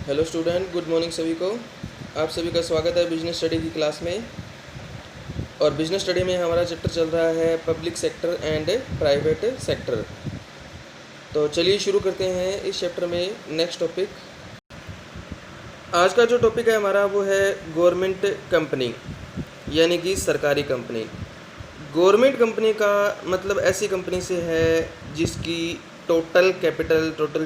Hello student, good morning सभी को। आप सभी का स्वागत है बिजनेस स्टडी की क्लास में। और बिजनेस स्टडी में हमारा चैप्टर चल रहा है public sector and private sector. तो चलिए शुरू करते हैं इस चैप्टर में नेक्स्ट टॉपिक। आज का जो टॉपिक है हमारा वो है गवर्नमेंट कंपनी, यानी कि सरकारी कंपनी। गवर्नमेंट कंपनी का मतलब ऐसी कंपनी से है जिसकी टोटल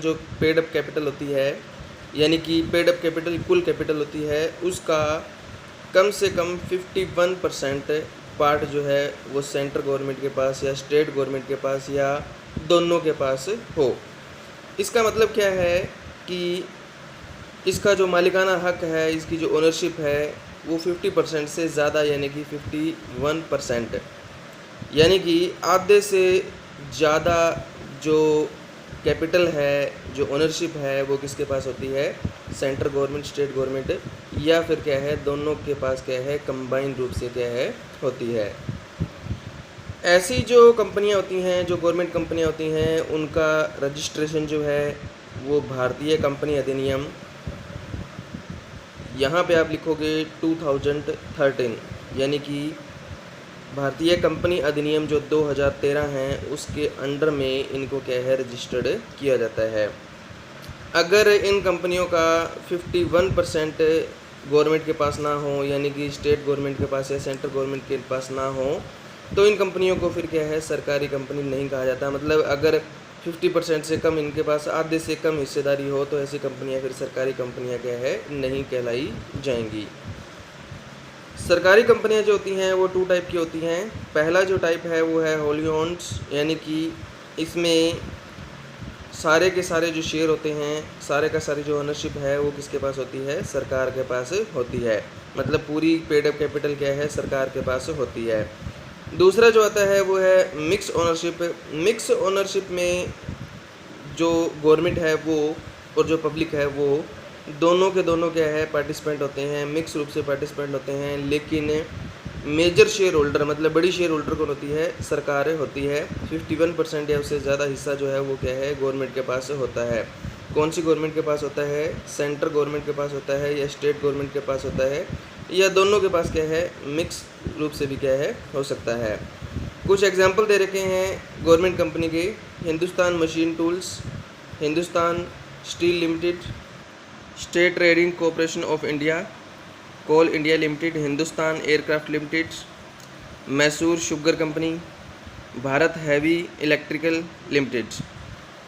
जो पेड अप कैपिटल होती है, यानी कि पेड अप कैपिटल कुल कैपिटल होती है, उसका कम से कम 51% पार्ट जो है वो सेंट्रल गवर्नमेंट के पास या स्टेट गवर्नमेंट के पास या दोनों के पास हो। इसका मतलब क्या है कि इसका जो मालिकाना हक है, इसकी जो ओनरशिप है वो 50% से ज़्यादा, यानी कि 51%, यानी कि आधे से ज़्यादा जो कैपिटल है, जो ओनरशिप है, वो किसके पास होती है? सेंट्रल गवर्नमेंट, स्टेट गवर्नमेंट, या फिर क्या है, दोनों के पास क्या है, कंबाइन रूप से क्या है, होती है। ऐसी जो कंपनियां होती हैं, जो गवर्नमेंट कंपनियां होती हैं, उनका रजिस्ट्रेशन जो है वो भारतीय कंपनी अधिनियम, यहाँ पे आप लिखोगे 2013, यानी कि भारतीय कंपनी अधिनियम जो 2013 है उसके अंडर में इनको क्या है, रजिस्टर्ड किया जाता है। अगर इन कंपनियों का 51% गवर्नमेंट के पास ना हो, यानी कि स्टेट गवर्नमेंट के पास या सेंट्रल गवर्नमेंट के पास ना हो, तो इन कंपनियों को फिर क्या है, सरकारी कंपनी नहीं कहा जाता। मतलब अगर 50% से कम इनके पास आधे से कम हिस्सेदारी हो तो ऐसी कंपनियां फिर सरकारी कंपनियां क्या है, नहीं कहलाई जाएंगी। सरकारी कंपनियां जो होती हैं वो 2 टाइप की होती हैं। पहला जो टाइप है वो है होली ओन्ड, यानी कि इसमें सारे के सारे जो शेयर होते हैं, सारे का सारी जो ओनरशिप है वो किसके पास होती है? सरकार के पास होती है। मतलब पूरी पेड अप कैपिटल क्या है, सरकार के पास होती है। दूसरा जो आता है वो है मिक्स ओनरशिप। मिक्स ओनरशिप में जो गवर्नमेंट है वो और जो पब्लिक है वो दोनों के दोनों क्या है, पार्टिसिपेंट होते हैं, मिक्स रूप से पार्टिसिपेंट होते हैं। लेकिन मेजर शेयर होल्डर, मतलब बड़ी शेयर होल्डर कौन होती है? सरकार होती है। 51% या उससे ज़्यादा हिस्सा जो है वो क्या है, गवर्नमेंट के पास होता है। कौन सी गवर्नमेंट के पास होता है? सेंट्रल गवर्नमेंट के पास होता है या स्टेट गवर्नमेंट के पास होता है, या दोनों के पास क्या है, मिक्स रूप से भी क्या है, हो सकता है। कुछ एग्जाम्पल दे रखे हैं गवर्नमेंट कंपनी के: Hindustan machine tools, Hindustan steel limited, state trading corporation of India, coal India limited, Hindustan aircraft limited, Mysore sugar company, Bharat heavy electrical limited.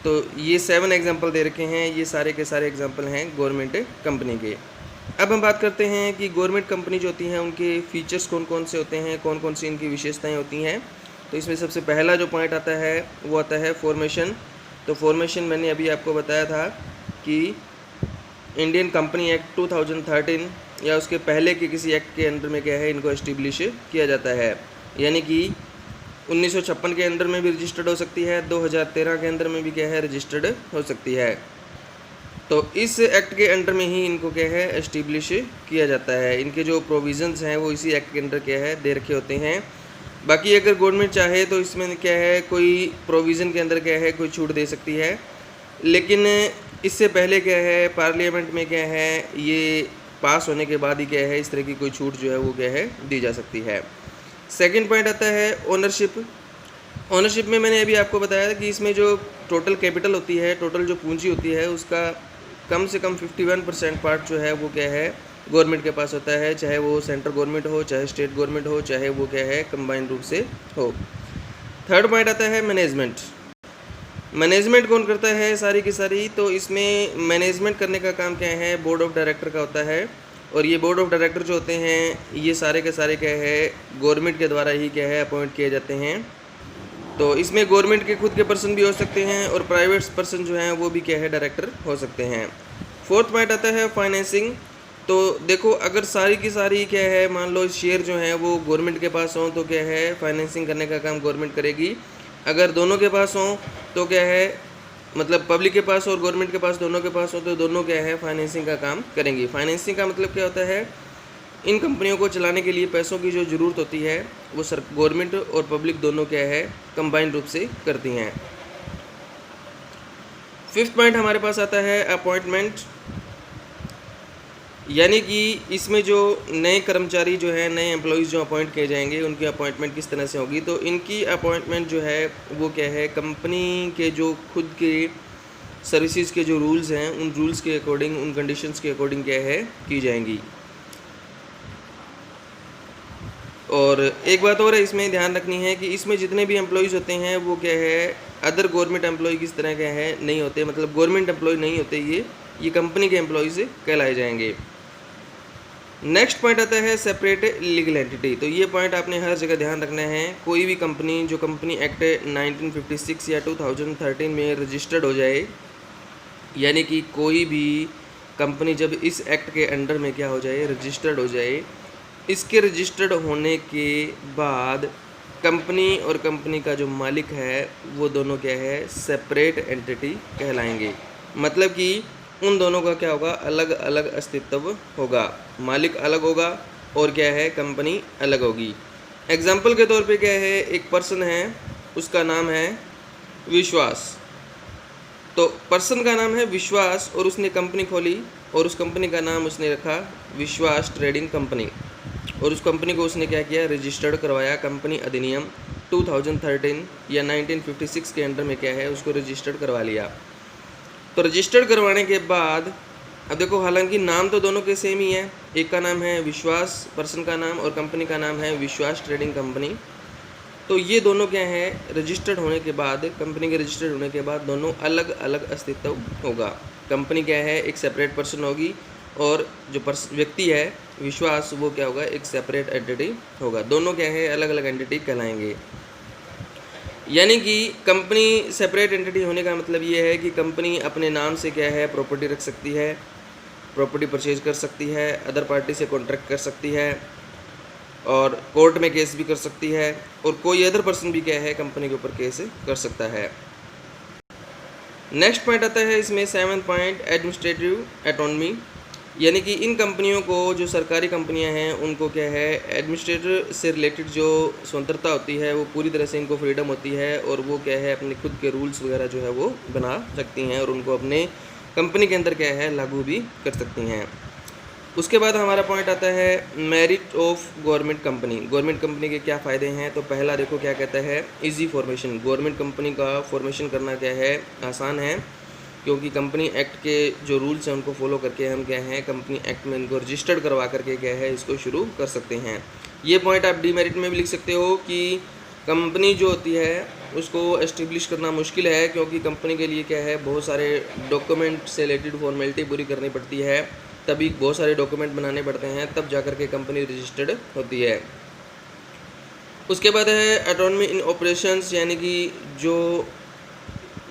तो ये 7 एग्जांपल दे रखे हैं। ये सारे के सारे एग्जांपल हैं गवर्नमेंट कंपनी के। अब हम बात करते हैं कि गवर्नमेंट कंपनी जो होती हैं उनके फीचर्स कौन कौन से होते हैं, कौन कौन सी इनकी विशेषताएं होती हैं। तो इसमें सबसे पहला जो पॉइंट आता है वो आता है फॉर्मेशन। तो फॉर्मेशन मैंने अभी आपको बताया था कि इंडियन कंपनी एक्ट 2013 या उसके पहले के किसी एक्ट के अंडर में क्या है, इनको एस्टिब्लिश किया जाता है। यानी कि 1956 के अंडर में भी रजिस्टर्ड हो सकती है, 2013 के अंदर में भी क्या है, रजिस्टर्ड हो सकती है। तो इस एक्ट के अंडर में ही इनको क्या है, एस्टिब्लिश किया जाता है। इनके जो प्रोविज़न्स हैं वो इसी एक्ट के अंडर क्या है, दे रखे होते हैं। बाकी अगर गवर्नमेंट चाहे तो इसमें क्या है, कोई प्रोविज़न के अंदर क्या है, कोई छूट दे सकती है। लेकिन इससे पहले क्या है, पार्लियामेंट में क्या है, ये पास होने के बाद ही क्या है, इस तरह की कोई छूट जो है वो क्या है, दी जा सकती है। सेकंड पॉइंट आता है ओनरशिप। ओनरशिप में मैंने अभी आपको बताया था कि इसमें जो टोटल कैपिटल होती है, टोटल जो पूंजी होती है, उसका कम से कम 51% पार्ट जो है वो क्या है, गवर्नमेंट के पास होता है। चाहे वो सेंट्रल गवर्नमेंट हो, चाहे स्टेट गवर्नमेंट हो, चाहे वो क्या है, कंबाइन रूप से हो। थर्ड पॉइंट आता है मैनेजमेंट। मैनेजमेंट कौन करता है सारी की सारी? तो इसमें मैनेजमेंट करने का काम क्या है, बोर्ड ऑफ डायरेक्टर का होता है। और ये बोर्ड ऑफ डायरेक्टर जो होते हैं ये सारे के सारे क्या है, गवर्नमेंट के द्वारा ही क्या है, अपॉइंट किए जाते हैं। तो इसमें गवर्नमेंट के खुद के पर्सन भी हो सकते हैं और प्राइवेट पर्सन जो हैं वो भी क्या है, डायरेक्टर हो सकते हैं। फोर्थ पॉइंट आता है फाइनेंसिंग। तो देखो, अगर सारी की सारी क्या है, मान लो शेयर जो हैं वो गवर्नमेंट के पास हों तो क्या है, फाइनेंसिंग करने का काम गवर्नमेंट करेगी। अगर दोनों के पास हों तो क्या है, मतलब पब्लिक के पास और गवर्नमेंट के पास, दोनों के पास हो तो दोनों क्या है, फाइनेंसिंग का काम करेंगी। फाइनेंसिंग का मतलब क्या होता है, इन कंपनियों को चलाने के लिए पैसों की जो ज़रूरत होती है वो गवर्नमेंट और पब्लिक दोनों क्या है, कंबाइंड रूप से करती हैं। फिफ्थ पॉइंट हमारे पास आता है अपॉइंटमेंट। यानी कि इसमें जो नए कर्मचारी जो हैं, नए एम्प्लॉइज़ जो अपॉइंट किए जाएंगे, उनकी अपॉइंटमेंट किस तरह से होगी। तो इनकी अपॉइंटमेंट जो है वो क्या है, कंपनी के जो खुद के सर्विसेज के जो रूल्स हैं, उन रूल्स के अकॉर्डिंग, उन कंडीशंस के अकॉर्डिंग क्या है, की जाएंगी। और एक बात और है इसमें ध्यान रखनी है कि इसमें जितने भी एम्प्लॉइज़ होते हैं वो क्या है, अदर गवर्नमेंट एम्प्लॉय किस तरह के हैं, नहीं होते, मतलब गवर्नमेंट एम्प्लॉय नहीं होते, ये कंपनी के एम्प्लॉयज़ कहलाए जाएंगे। नेक्स्ट पॉइंट आता है सेपरेट लीगल एंटिटी। तो ये पॉइंट आपने हर जगह ध्यान रखना है। कोई भी कंपनी जो कंपनी एक्ट 1956 या 2013 में रजिस्टर्ड हो जाए, यानी कि कोई भी कंपनी जब इस एक्ट के अंडर में क्या हो जाए, रजिस्टर्ड हो जाए, इसके रजिस्टर्ड होने के बाद कंपनी और कंपनी का जो मालिक है वो दोनों क्या है, सेपरेट एंटिटी कहलाएंगे। मतलब कि उन दोनों का क्या होगा, अलग अलग अस्तित्व होगा, मालिक अलग होगा और क्या है, कंपनी अलग होगी। एग्जाम्पल के तौर पे क्या है, एक पर्सन है, उसका नाम है विश्वास। तो पर्सन का नाम है विश्वास और उसने कंपनी खोली और उस कंपनी का नाम उसने रखा विश्वास ट्रेडिंग कंपनी, और उस कंपनी को उसने क्या किया, रजिस्टर्ड करवाया। कंपनी अधिनियम 2013 या 1956 के अंडर में क्या है, उसको रजिस्टर्ड करवा लिया। तो रजिस्टर्ड करवाने के बाद अब देखो, हालांकि नाम तो दोनों के सेम ही है, एक का नाम है विश्वास पर्सन का नाम और कंपनी का नाम है विश्वास ट्रेडिंग कंपनी। तो ये दोनों क्या है, रजिस्टर्ड होने के बाद, कंपनी के रजिस्टर्ड होने के बाद दोनों अलग अलग अस्तित्व होगा। कंपनी क्या है, एक सेपरेट पर्सन होगी और जो व्यक्ति है विश्वास, वो क्या होगा, एक सेपरेट एंटिटी होगा। दोनों क्या है, अलग अलग एंटिटी कहलाएंगे। यानी कि कंपनी सेपरेट एंटिटी होने का मतलब ये है कि कंपनी अपने नाम से क्या है, प्रॉपर्टी रख सकती है, प्रॉपर्टी परचेज कर सकती है, अदर पार्टी से कॉन्ट्रैक्ट कर सकती है और कोर्ट में केस भी कर सकती है, और कोई अदर पर्सन भी क्या है, कंपनी के ऊपर केस कर सकता है। नेक्स्ट पॉइंट आता है इसमें 7th पॉइंट, एडमिनिस्ट्रेटिव ऑटोनॉमी। यानी कि इन कंपनियों को, जो सरकारी कंपनियां हैं, उनको क्या है, एडमिनिस्ट्रेटर से रिलेटेड जो स्वतंत्रता होती है वो पूरी तरह से इनको फ्रीडम होती है, और वो क्या है, अपने खुद के रूल्स वगैरह जो है वो बना सकती हैं और उनको अपने कंपनी के अंदर क्या है, लागू भी कर सकती हैं। उसके बाद हमारा पॉइंट आता है merit of government company. Government company के क्या फ़ायदे हैं। तो पहला देखो क्या कहता है, इजी फॉर्मेशन। गवर्नमेंट कंपनी का फॉर्मेशन करना क्या है, आसान है, क्योंकि कंपनी एक्ट के जो रूल्स हैं उनको फॉलो करके हम क्या है, कंपनी एक्ट में इनको रजिस्टर्ड करवा करके क्या है, इसको शुरू कर सकते हैं। ये पॉइंट आप डीमेरिट में भी लिख सकते हो कि कंपनी जो होती है उसको एस्टेब्लिश करना मुश्किल है, क्योंकि कंपनी के लिए क्या है, बहुत सारे डॉक्यूमेंट से रिलेटेड फॉर्मेलिटी पूरी करनी पड़ती है, तभी बहुत सारे डॉक्यूमेंट बनाने पड़ते हैं, तब जाकर के कंपनी रजिस्टर्ड होती है। उसके बाद है ऑटोनॉमी इन ऑपरेशंस, यानी कि जो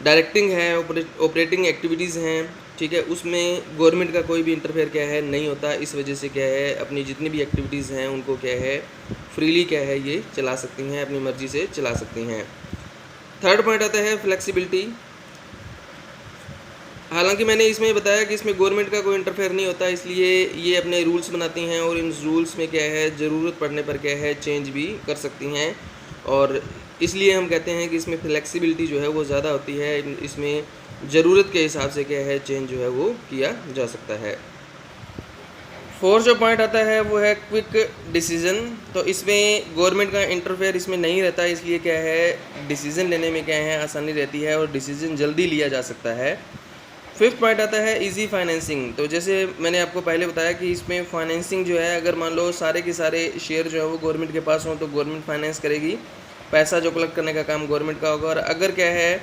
डायरेक्टिंग है, ऑपरेटिंग एक्टिविटीज़ हैं, ठीक है, उसमें गवर्नमेंट का कोई भी इंटरफेयर क्या है, नहीं होता। इस वजह से क्या है, अपनी जितनी भी एक्टिविटीज़ हैं उनको क्या है, फ्रीली क्या है, ये चला सकती हैं, अपनी मर्जी से चला सकती हैं। थर्ड पॉइंट आता है फ्लेक्सिबिलिटी। हालांकि मैंने इसमें बताया कि इसमें गवर्नमेंट का कोई इंटरफेयर नहीं होता, इसलिए ये अपने रूल्स बनाती हैं और इन रूल्स में क्या है, ज़रूरत पड़ने पर क्या है, चेंज भी कर सकती हैं, और इसलिए हम कहते हैं कि इसमें फ्लेक्सिबिलिटी जो है वो ज़्यादा होती है। इसमें ज़रूरत के हिसाब से क्या है, चेंज जो है वो किया जा सकता है। फोर्थ जो पॉइंट आता है वो है क्विक डिसीजन। तो इसमें गवर्नमेंट का इंटरफेयर इसमें नहीं रहता, इसलिए क्या है, डिसीज़न लेने में क्या है, आसानी रहती है और डिसीज़न जल्दी लिया जा सकता है। फिफ्थ पॉइंट आता है इजी फाइनेंसिंग। तो जैसे मैंने आपको पहले बताया कि इसमें फाइनेंसिंग जो है, अगर मान लो सारे के सारे शेयर जो है वो गवर्नमेंट के पास हों तो गवर्नमेंट फाइनेंस करेगी, पैसा जो कलेक्ट करने का काम गवर्नमेंट का होगा। और अगर क्या है,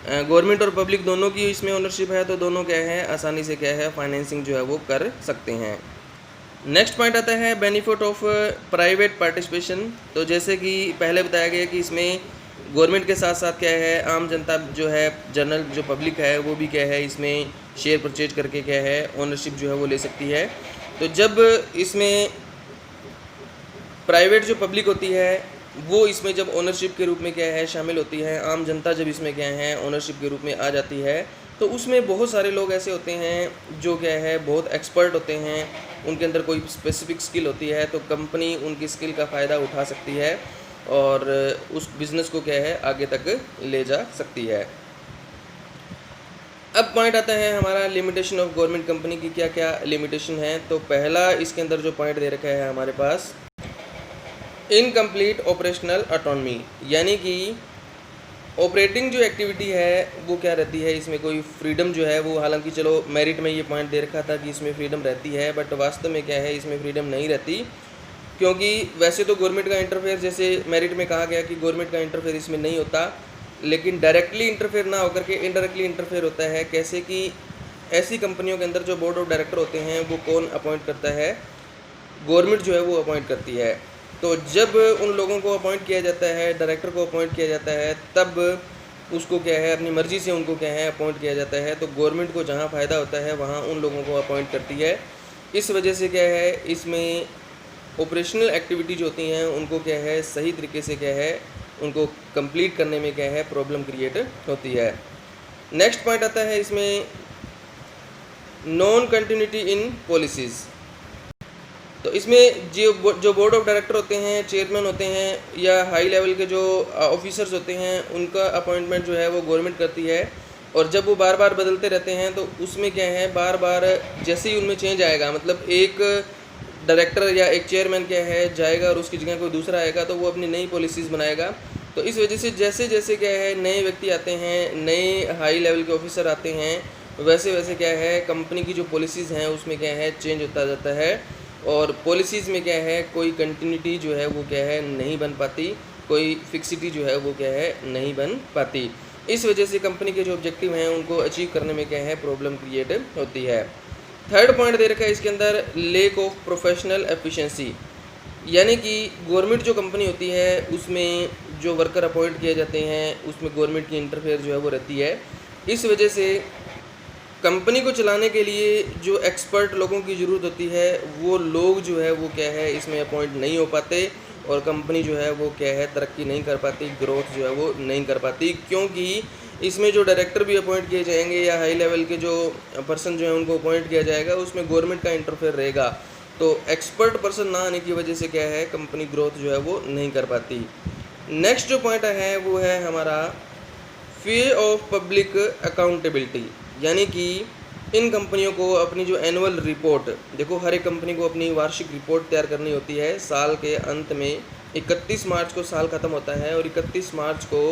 गवर्नमेंट और पब्लिक दोनों की इसमें ओनरशिप है, तो दोनों क्या है, आसानी से क्या है, फाइनेंसिंग जो है वो कर सकते हैं। नेक्स्ट पॉइंट आता है बेनिफिट ऑफ प्राइवेट पार्टिसिपेशन। तो जैसे कि पहले बताया गया कि इसमें गवर्नमेंट के साथ साथ क्या है, आम जनता जो है, जनरल जो पब्लिक है, वो भी क्या है, इसमें शेयर परचेज करके क्या है, ओनरशिप जो है वो ले सकती है। तो जब इसमें प्राइवेट जो पब्लिक होती है वो इसमें जब ओनरशिप के रूप में क्या है, शामिल होती है, आम जनता जब इसमें क्या है, ओनरशिप के रूप में आ जाती है, तो उसमें बहुत सारे लोग ऐसे होते हैं जो क्या है, बहुत एक्सपर्ट होते हैं, उनके अंदर कोई स्पेसिफिक स्किल होती है, तो कंपनी उनकी स्किल का फ़ायदा उठा सकती है और उस बिज़नेस को क्या है, आगे तक ले जा सकती है। अब पॉइंट आता है हमारा लिमिटेशन ऑफ गवर्नमेंट कंपनी की क्या क्या लिमिटेशन है। तो पहला इसके अंदर जो पॉइंट दे रखा है हमारे पास, इनकम्प्लीट ऑपरेशनल ऑटोनॉमी, यानी कि ऑपरेटिंग जो एक्टिविटी है वो क्या रहती है, इसमें कोई फ्रीडम जो है वो, हालांकि चलो मेरिट में ये पॉइंट दे रखा था कि इसमें फ्रीडम रहती है, बट वास्तव में क्या है, इसमें फ्रीडम नहीं रहती। क्योंकि वैसे तो गवर्नमेंट का इंटरफेयर, जैसे मेरिट में कहा गया कि गवर्नमेंट का इंटरफेयर इसमें नहीं होता, लेकिन डायरेक्टली इंटरफेयर ना होकर के इनडायरेक्टली इंटरफेयर होता है। कैसे कि ऐसी कंपनियों के अंदर जो बोर्ड ऑफ डायरेक्टर होते हैं वो कौन अपॉइंट करता है, गवर्नमेंट जो है वो अपॉइंट करती है। तो जब उन लोगों को अपॉइंट किया जाता है, डायरेक्टर को अपॉइंट किया जाता है, तब उसको क्या है, अपनी मर्ज़ी से उनको क्या है अपॉइंट किया जाता है। तो गवर्नमेंट को जहाँ फ़ायदा होता है वहाँ उन लोगों को अपॉइंट करती है। इस वजह से क्या है, इसमें ऑपरेशनल एक्टिविटी जो होती हैं उनको क्या है सही तरीके से क्या है उनको कंप्लीट करने में क्या है प्रॉब्लम क्रिएट होती है। नेक्स्ट पॉइंट आता है इसमें नॉन कंटिन्यूटी इन पॉलिसीज़। तो इसमें जो बोर्ड ऑफ डायरेक्टर होते हैं, चेयरमैन होते हैं या हाई लेवल के जो ऑफिसर्स होते हैं, उनका अपॉइंटमेंट जो है वो गवर्नमेंट करती है। और जब वो बार बार बदलते रहते हैं तो उसमें क्या है, बार बार जैसे ही उनमें चेंज आएगा, मतलब एक डायरेक्टर या एक चेयरमैन क्या है जाएगा और उसकी जगह कोई दूसरा आएगा तो वो अपनी नई पॉलिसीज़ बनाएगा। तो इस वजह से जैसे जैसे क्या है नए व्यक्ति आते हैं, नए हाई लेवल के ऑफिसर आते हैं, वैसे वैसे क्या है कंपनी की जो पॉलिसीज़ हैं उसमें क्या है चेंज होता जाता है। और पॉलिसीज़ में क्या है कोई कंटिन्यूटी जो है वो क्या है नहीं बन पाती, कोई फिक्सिटी जो है वो क्या है नहीं बन पाती। इस वजह से कंपनी के जो ऑब्जेक्टिव हैं उनको अचीव करने में क्या है प्रॉब्लम क्रिएट होती है। थर्ड पॉइंट दे रखा है इसके अंदर, लेक ऑफ प्रोफेशनल एफिशिएंसी, यानी कि गवर्नमेंट जो कंपनी होती है उसमें जो वर्कर अपॉइंट किए जाते हैं उसमें गवर्नमेंट की इंटरफेयर जो है वो रहती है। इस वजह से कंपनी को चलाने के लिए जो एक्सपर्ट लोगों की ज़रूरत होती है वो लोग जो है वो क्या है इसमें अपॉइंट नहीं हो पाते और कंपनी जो है वो क्या है तरक्की नहीं कर पाती, ग्रोथ जो है वो नहीं कर पाती। क्योंकि इसमें जो डायरेक्टर भी अपॉइंट किए जाएंगे या हाई लेवल के जो पर्सन जो है उनको अपॉइंट किया जाएगा उसमें गवर्नमेंट का इंटरफेयर रहेगा। तो एक्सपर्ट पर्सन ना आने की वजह से क्या है कंपनी ग्रोथ जो है वो नहीं कर पाती। नेक्स्ट जो पॉइंट है वो है हमारा फियर ऑफ पब्लिक अकाउंटेबिलिटी, यानी कि इन कंपनियों को अपनी जो एनुअल रिपोर्ट, देखो हर एक कंपनी को अपनी वार्षिक रिपोर्ट तैयार करनी होती है साल के अंत में। 31 मार्च को साल ख़त्म होता है और 31 मार्च को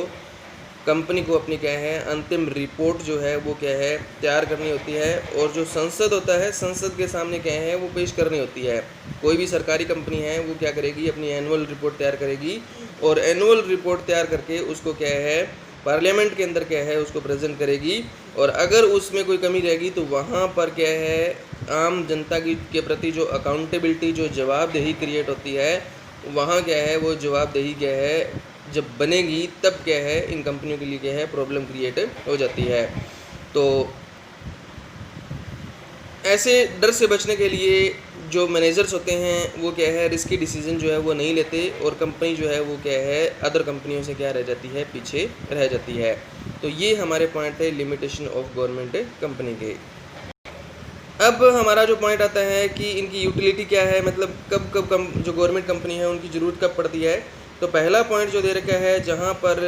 कंपनी को अपनी क्या है अंतिम रिपोर्ट जो है वो क्या है तैयार करनी होती है। और जो संसद होता है, संसद के सामने क्या है वो पेश करनी होती है। कोई भी सरकारी कंपनी है वो क्या करेगी, अपनी एनुअल रिपोर्ट तैयार करेगी और एनुअल रिपोर्ट तैयार करके उसको क्या है पार्लियामेंट के अंदर क्या है उसको प्रेजेंट करेगी। और अगर उसमें कोई कमी रहेगी तो वहाँ पर क्या है आम जनता की के प्रति जो अकाउंटेबिलिटी, जो जवाबदेही क्रिएट होती है, वहाँ क्या है वो जवाबदेही क्या है जब बनेगी तब क्या है इन कंपनियों के लिए क्या है प्रॉब्लम क्रिएट हो जाती है। तो ऐसे डर से बचने के लिए जो मैनेजर्स होते हैं वो क्या है रिस्की डिसीजन जो है वो नहीं लेते और कंपनी जो है वो क्या है अदर कंपनियों से क्या रह जाती है, पीछे रह जाती है। तो ये हमारे पॉइंट है लिमिटेशन ऑफ गवर्नमेंट कंपनी के। अब हमारा जो पॉइंट आता है कि इनकी यूटिलिटी क्या है, मतलब कब जो गवर्नमेंट कंपनी है उनकी ज़रूरत कब पड़ती है। तो पहला पॉइंट जो दे रखा है, जहाँ पर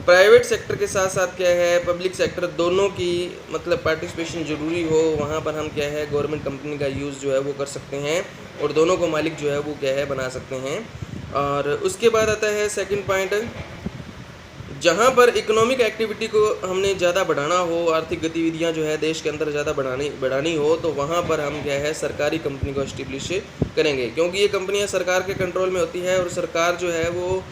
प्राइवेट सेक्टर के साथ साथ क्या है पब्लिक सेक्टर दोनों की मतलब पार्टिसिपेशन ज़रूरी हो, वहाँ पर हम क्या है गवर्नमेंट कंपनी का यूज़ जो है वो कर सकते हैं और दोनों को मालिक जो है वो क्या है बना सकते हैं। और उसके बाद आता है सेकंड पॉइंट, जहाँ पर इकोनॉमिक एक्टिविटी को हमने ज़्यादा बढ़ाना हो, आर्थिक गतिविधियाँ जो है देश के अंदर ज़्यादा बढ़ानी हो, तो वहाँ पर हम क्या है सरकारी कंपनी को इस्टेब्लिश करेंगे। क्योंकि ये कंपनियाँ सरकार के कंट्रोल में होती है और सरकार जो है वो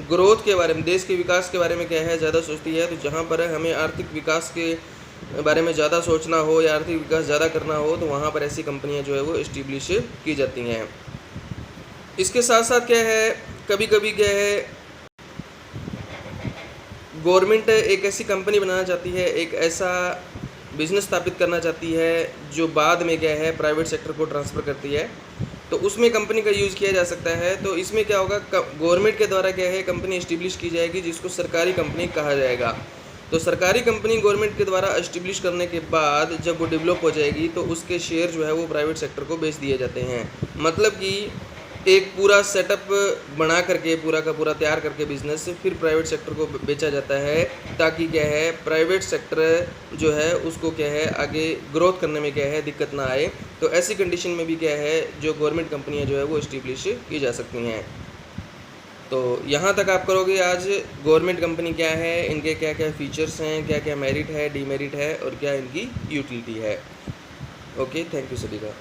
ग्रोथ के बारे में, देश के विकास के बारे में क्या है ज़्यादा सोचती है। तो जहाँ पर हमें आर्थिक विकास के बारे में ज़्यादा सोचना हो या आर्थिक विकास ज़्यादा करना हो तो वहाँ पर ऐसी कंपनियाँ जो है वो इस्टेब्लिश की जाती हैं। इसके साथ साथ क्या है कभी कभी क्या है गवर्नमेंट एक ऐसी कंपनी बनाना चाहती है, एक ऐसा बिज़नेस स्थापित करना चाहती है जो बाद में क्या है प्राइवेट सेक्टर को ट्रांसफ़र करती है, तो उसमें कंपनी का यूज़ किया जा सकता है। तो इसमें क्या होगा, गवर्नमेंट के द्वारा क्या है कंपनी इस्टेब्लिश की जाएगी जिसको सरकारी कंपनी कहा जाएगा। तो सरकारी कंपनी गवर्नमेंट के द्वारा इस्टेब्लिश करने के बाद जब वो डेवलप हो जाएगी तो उसके शेयर जो है वो प्राइवेट सेक्टर को बेच दिए जाते हैं। मतलब कि एक पूरा सेटअप बना करके पूरा का पूरा तैयार करके बिज़नेस फिर प्राइवेट सेक्टर को बेचा जाता है, ताकि क्या है प्राइवेट सेक्टर जो है उसको क्या है आगे ग्रोथ करने में क्या है दिक्कत ना आए। तो ऐसी कंडीशन में भी क्या है जो गवर्नमेंट कंपनियां जो है वो इस्टेब्लिश की जा सकती हैं। तो यहाँ तक आप करोगे आज गवर्नमेंट कंपनी क्या है, इनके क्या क्या फ़ीचर्स हैं, क्या क्या मेरिट है, डीमेरिट है और क्या इनकी यूटिलिटी है। ओके, थैंक यू सभी का।